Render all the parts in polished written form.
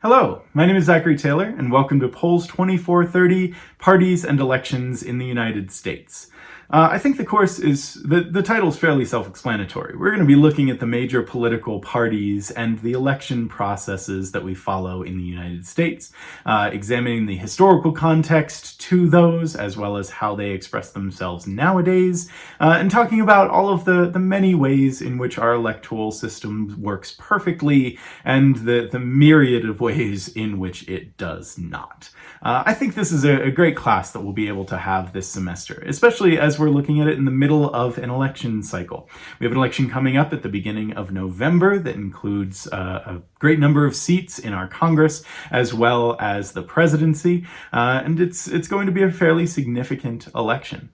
Hello, my name is Zachary Taylor, and welcome to POLS 2430, Parties and Elections in the United States. I think the course the title is fairly self-explanatory. We're going to be looking at the major political parties and the election processes that we follow in the United States, examining the historical context to those, as well as how they express themselves nowadays, and talking about all of the many ways in which our electoral system works perfectly, and the myriad of ways in which it does not. I think this is a great class that we'll be able to have this semester, especially as we're looking at it in the middle of an election cycle. We have an election coming up at the beginning of November that includes a great number of seats in our Congress, as well as the presidency, and it's going to be a fairly significant election.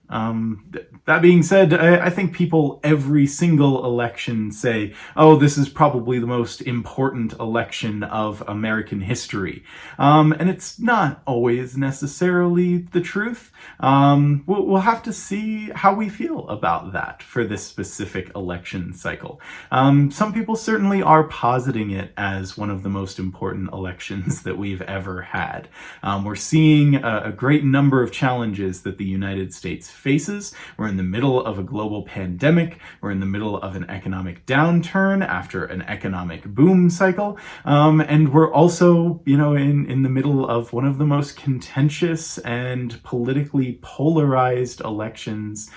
That being said, I think people every single election say, oh, this is probably the most important election of American history. And it's not always necessarily the truth. We'll have to see how we feel about that for this specific election cycle. Some people certainly are positing it as one of the most important elections that we've ever had. We're seeing a great number of challenges that the United States faces. We're in the middle of a global pandemic. We're in the middle of an economic downturn after an economic boom cycle. And we're also, in the middle of one of the most contentious and politically polarized elections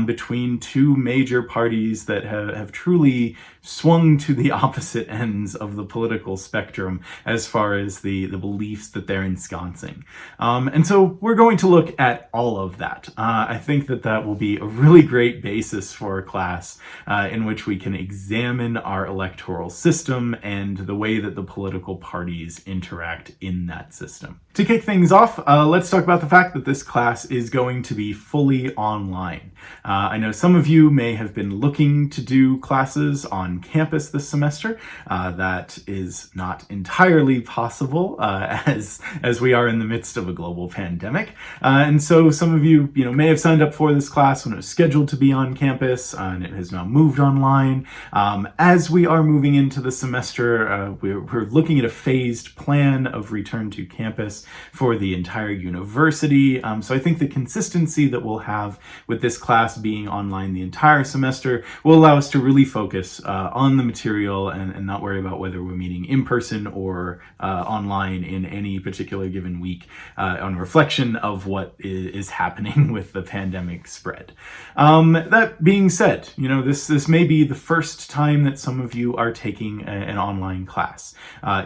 between two major parties that have truly swung to the opposite ends of the political spectrum as far as the beliefs that they're ensconcing. And so we're going to look at all of that. I think that will be a really great basis for a class in which we can examine our electoral system and the way that the political parties interact in that system. To kick things off, let's talk about the fact that this class is going to be fully online. I know some of you may have been looking to do classes on campus this semester. That is not entirely possible as we are in the midst of a global pandemic. And so some of you, may have signed up for this class when it was scheduled to be on campus, and it has now moved online. As we are moving into the semester, we're looking at a phased plan of return to campus for the entire university. So I think the consistency that we'll have with this class being online the entire semester will allow us to really focus on the material and not worry about whether we're meeting in person or online in any particular given week on reflection of what is happening with the pandemic spread. That being said, this may be the first time that some of you are taking an online class.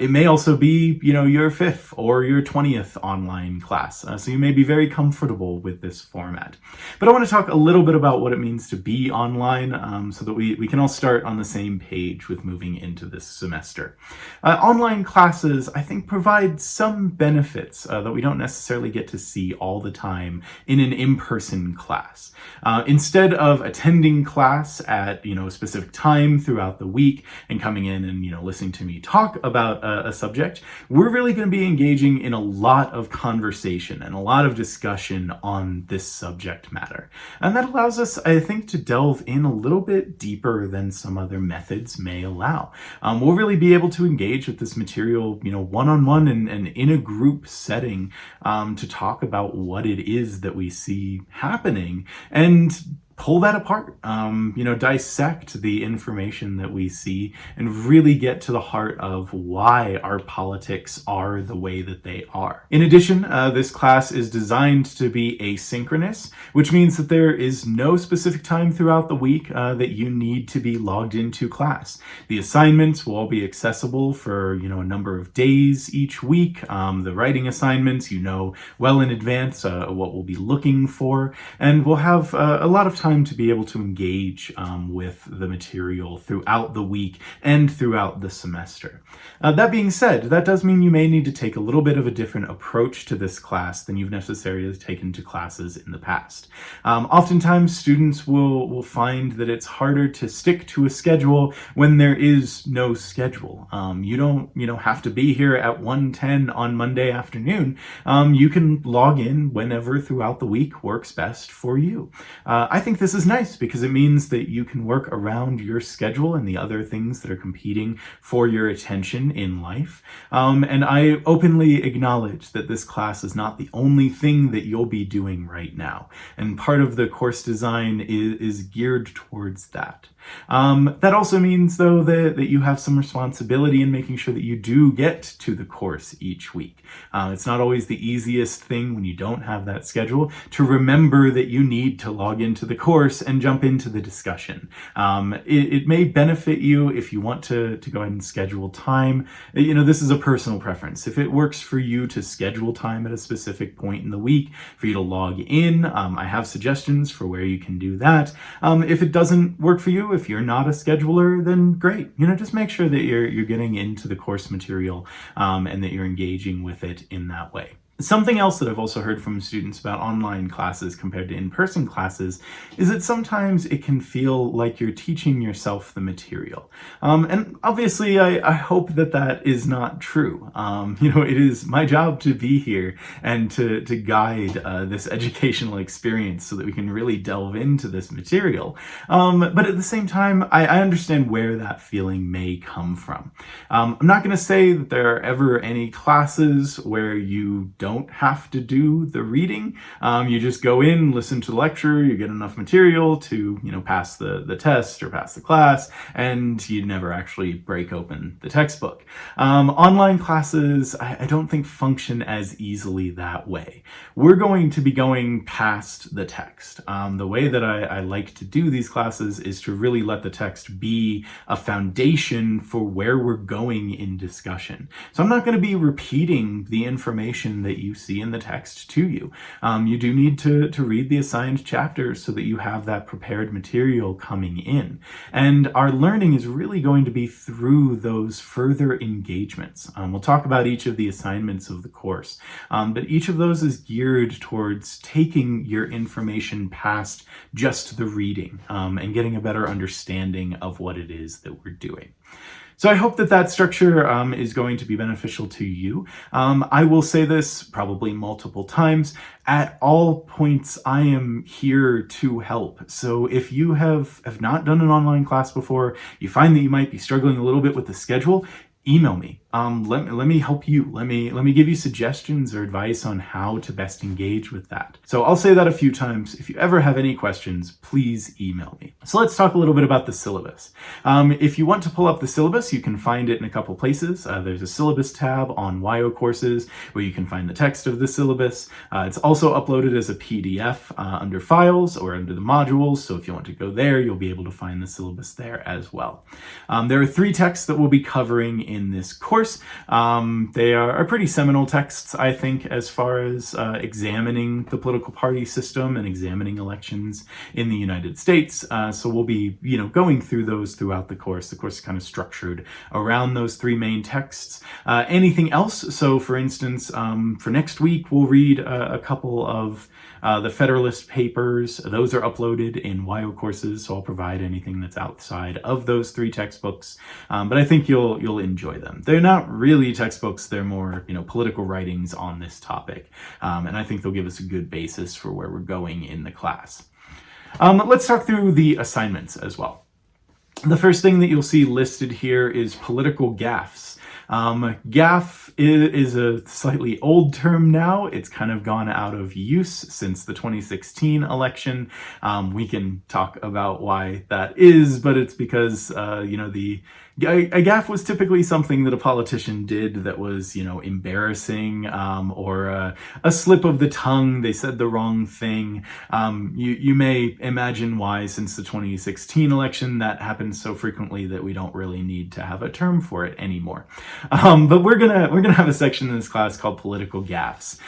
It may also be, your 5th or your 20th online class. So you may be very comfortable with this format. But I want to talk a little bit about what it means to be online so that we can all start on the same page with moving into this semester. Online classes, I think, provide some benefits that we don't necessarily get to see all the time in an in-person class. Instead of attending class at, a specific time throughout the week and coming in and, listening to me talk about a subject, we're really going to be engaging in a lot of conversation and a lot of discussion on this subject matter. And that allows us, I think, to delve in a little bit deeper than some other methods may allow. We'll really be able to engage with this material, one-on-one and in a group setting to talk about what it is that we see happening and pull that apart, dissect the information that we see and really get to the heart of why our politics are the way that they are. In addition, this class is designed to be asynchronous, which means that there is no specific time throughout the week that you need to be logged into class. The assignments will all be accessible for, a number of days each week. The writing assignments, well in advance what we'll be looking for, and we'll have a lot of time to be able to engage with the material throughout the week and throughout the semester. That being said, that does mean you may need to take a little bit of a different approach to this class than you've necessarily taken to classes in the past. Oftentimes, students will find that it's harder to stick to a schedule when there is no schedule. You don't, have to be here at 1:10 on Monday afternoon. You can log in whenever throughout the week works best for you. I think think this is nice because it means that you can work around your schedule and the other things that are competing for your attention in life. And I openly acknowledge that this class is not the only thing that you'll be doing right now. And part of the course design is geared towards that. That also means, though, that you have some responsibility in making sure that you do get to the course each week. It's not always the easiest thing when you don't have that schedule to remember that you need to log into the course and jump into the discussion. It may benefit you if you want to go ahead and schedule time. This is a personal preference. If it works for you to schedule time at a specific point in the week for you to log in, I have suggestions for where you can do that. If it doesn't work for you, if you're not a scheduler, then great. Just make sure that you're getting into the course material and that you're engaging with it in that way. Something else that I've also heard from students about online classes compared to in-person classes is that sometimes it can feel like you're teaching yourself the material. And obviously, I hope that is not true. It is my job to be here and to guide this educational experience so that we can really delve into this material. But at the same time, I understand where that feeling may come from. I'm not going to say that there are ever any classes where you don't have to do the reading. You just go in, listen to the lecture, you get enough material to, pass the test or pass the class, and you never actually break open the textbook. Online classes, I don't think function as easily that way. We're going to be going past the text. The way that I like to do these classes is to really let the text be a foundation for where we're going in discussion. So I'm not going to be repeating the information that you see in the text to you. You do need to read the assigned chapters so that you have that prepared material coming in. And our learning is really going to be through those further engagements. We'll talk about each of the assignments of the course, but each of those is geared towards taking your information past just the reading and getting a better understanding of what it is that we're doing. So I hope that structure is going to be beneficial to you. I will say this probably multiple times. At all points, I am here to help. So if you have not done an online class before, you find that you might be struggling a little bit with the schedule, email me. Let me help you. Let me give you suggestions or advice on how to best engage with that. So I'll say that a few times. If you ever have any questions, please email me. So let's talk a little bit about the syllabus. If you want to pull up the syllabus, you can find it in a couple places. There's a syllabus tab on YO courses where you can find the text of the syllabus. It's also uploaded as a PDF under files or under the modules. So if you want to go there, you'll be able to find the syllabus there as well. There are 3 texts that we'll be covering in this course. They are pretty seminal texts, I think, as far as examining the political party system and examining elections in the United States. So we'll be, going through those throughout the course. The course is kind of structured around those 3 main texts. Anything else? So, for instance, for next week, we'll read a couple of the Federalist Papers. Those are uploaded in YO courses, so I'll provide anything that's outside of those 3 textbooks. But I think you'll enjoy them. They're not really textbooks, they're more, political writings on this topic. And I think they'll give us a good basis for where we're going in the class. Let's talk through the assignments as well. The first thing that you'll see listed here is political gaffes. Gaffe is a slightly old term now. It's kind of gone out of use since the 2016 election. We can talk about why that is, but it's because, a gaffe was typically something that a politician did that was, embarrassing, or a slip of the tongue. They said the wrong thing. You may imagine why, since the 2016 election, that happens so frequently that we don't really need to have a term for it anymore. But we're gonna have a section in this class called political gaffes.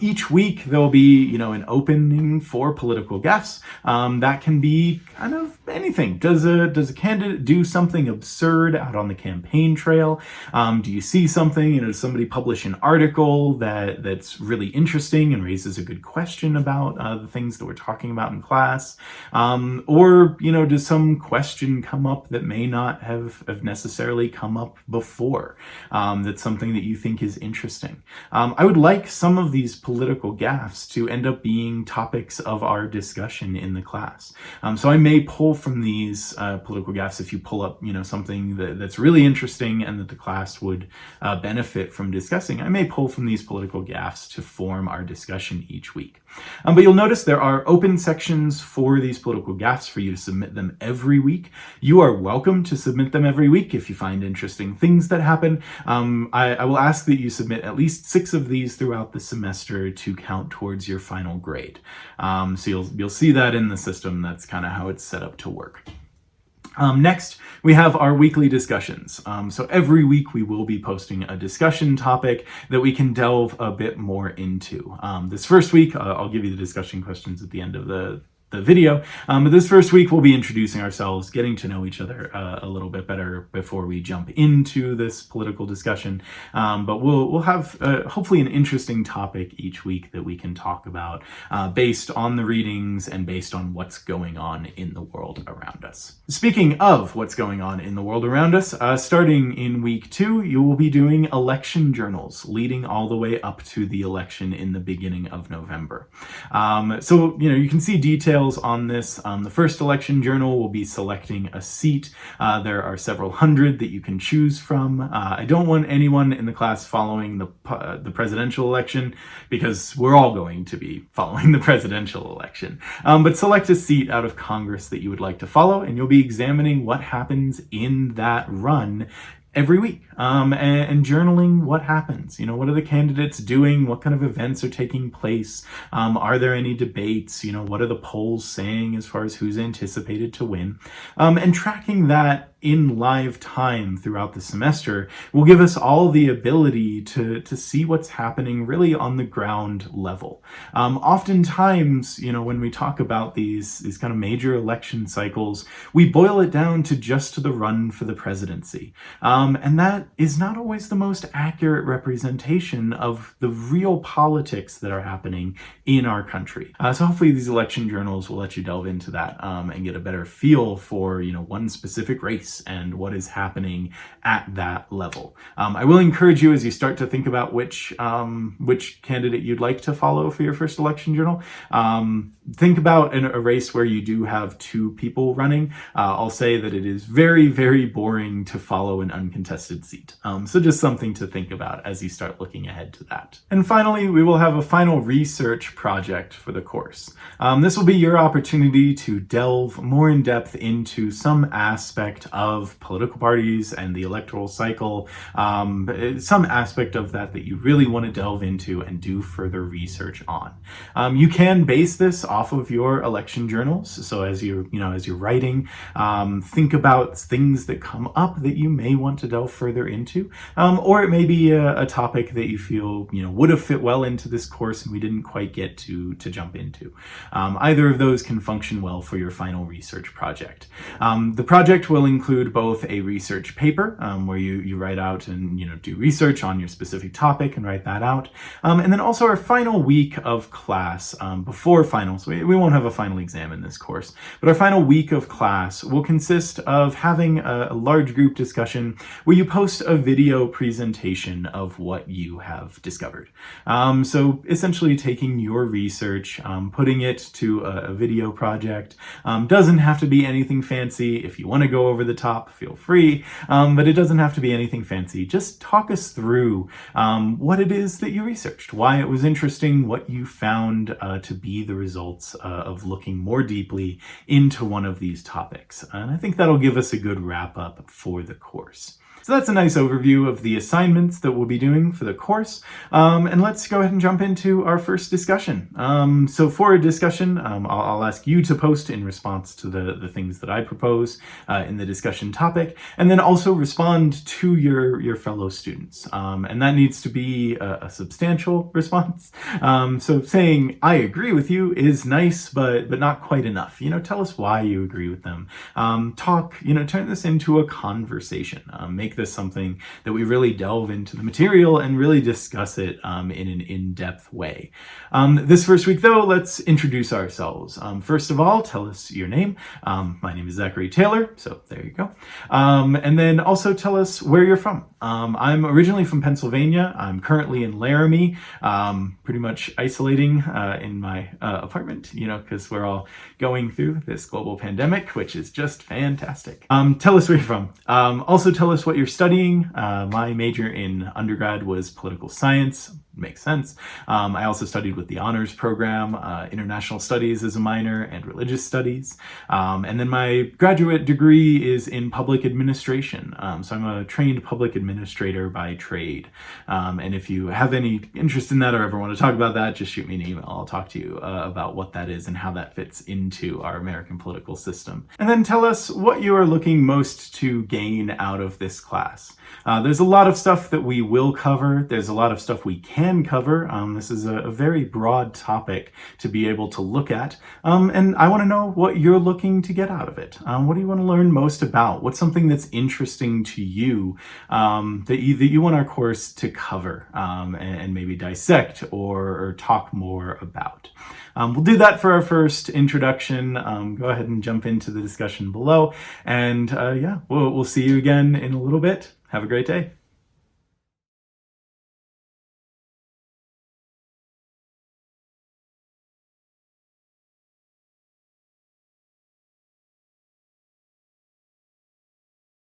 Each week there will be, an opening for political gaffes. That can be kind of anything. Does a candidate do something absurd word out on the campaign trail? Do you see something, does somebody publish an article that's really interesting and raises a good question about the things that we're talking about in class? Or does some question come up that may not have necessarily come up before? That's something that you think is interesting. I would like some of these political gaffes to end up being topics of our discussion in the class. So I may pull from these political gaffes if you pull up, something that's really interesting and that the class would benefit from discussing. I may pull from these political gaffes to form our discussion each week. But you'll notice there are open sections for these political gaffes for you to submit them every week. You are welcome to submit them every week if you find interesting things that happen. I will ask that you submit at least 6 of these throughout the semester to count towards your final grade. So you'll see that in the system. That's kind of how it's set up to work. Next, we have our weekly discussions. So every week we will be posting a discussion topic that we can delve a bit more into. This first week, I'll give you the discussion questions at the end of the video. But this first week we'll be introducing ourselves, getting to know each other a little bit better before we jump into this political discussion. But we'll have hopefully an interesting topic each week that we can talk about based on the readings and based on what's going on in the world around us. Speaking of what's going on in the world around us, starting in week 2, you will be doing election journals leading all the way up to the election in the beginning of November. So you can see details on this. The first election journal will be selecting a seat. There are several hundred that you can choose from. I don't want anyone in the class following the presidential election because we're all going to be following the presidential election. But select a seat out of Congress that you would like to follow, and you'll be examining what happens in that run every week, and journaling what happens. What are the candidates doing? What kind of events are taking place? Are there any debates? What are the polls saying as far as who's anticipated to win? And tracking that in live time throughout the semester will give us all the ability to see what's happening really on the ground level. Oftentimes, when we talk about these kind of major election cycles, we boil it down to just the run for the presidency. And that is not always the most accurate representation of the real politics that are happening in our country. So hopefully these election journals will let you delve into that and get a better feel for, one specific race and what is happening at that level. I will encourage you as you start to think about which candidate you'd like to follow for your first election journal. Think about a race where you do have 2 people running. I'll say that it is very, very boring to follow an uncontested seat. So just something to think about as you start looking ahead to that. And finally, we will have a final research project for the course. This will be your opportunity to delve more in depth into some aspect of political parties and the electoral cycle, some aspect of that you really want to delve into and do further research on. You can base this off of your election journals. So as you're writing, think about things that come up that you may want to delve further into, or it may be a topic that you feel would have fit well into this course and we didn't quite get to jump into. Either of those can function well for your final research project. The project will include both a research paper where you write out and do research on your specific topic and write that out, and then also our final week of class before finals. We won't have a final exam in this course, but our final week of class will consist of having a large group discussion where you post a video presentation of what you have discovered. So essentially taking your research, putting it to a video project. Doesn't have to be anything fancy. If you want to go over the top, feel free, but it doesn't have to be anything fancy. Just talk us through what it is that you researched, why it was interesting, what you found to be the results of looking more deeply into one of these topics. And I think that'll give us a good wrap up for the course. So that's a nice overview of the assignments that we'll be doing for the course. And let's go ahead and jump into our first discussion. So for a discussion, I'll ask you to post in response to the things that I propose in the discussion topic, and then also respond to your fellow students. And that needs to be a substantial response. So saying, I agree with you is nice, but not quite enough. Tell us why you agree with them. Turn this into a conversation. Make this something that we really delve into the material and really discuss it in an in-depth way. This first week, though, let's introduce ourselves. First of all, tell us your name. My name is Zachary Taylor, so there you go. And then also tell us where you're from. I'm originally from Pennsylvania. I'm currently in Laramie, pretty much isolating in my apartment, because we're all going through this global pandemic, which is just fantastic. Tell us where you're from. Also tell us what you're studying. My major in undergrad was political science. Makes sense. I also studied with the honors program, international studies as a minor, and religious studies. And then my graduate degree is in public administration. So I'm a trained public administrator by trade. And if you have any interest in that or ever want to talk about that, just shoot me an email. I'll talk to you about what that is and how that fits into our American political system. And then tell us what you are looking most to gain out of this class. There's a lot of stuff that we will cover. There's a lot of stuff we can cover. This is a very broad topic to be able to look at. And I want to know what you're looking to get out of it. What do you want to learn most about? What's something that's interesting to you that you want our course to cover and maybe dissect or talk more about? We'll do that for our first introduction. Go ahead and jump into the discussion below. And we'll see you again in a little bit. Have a great day.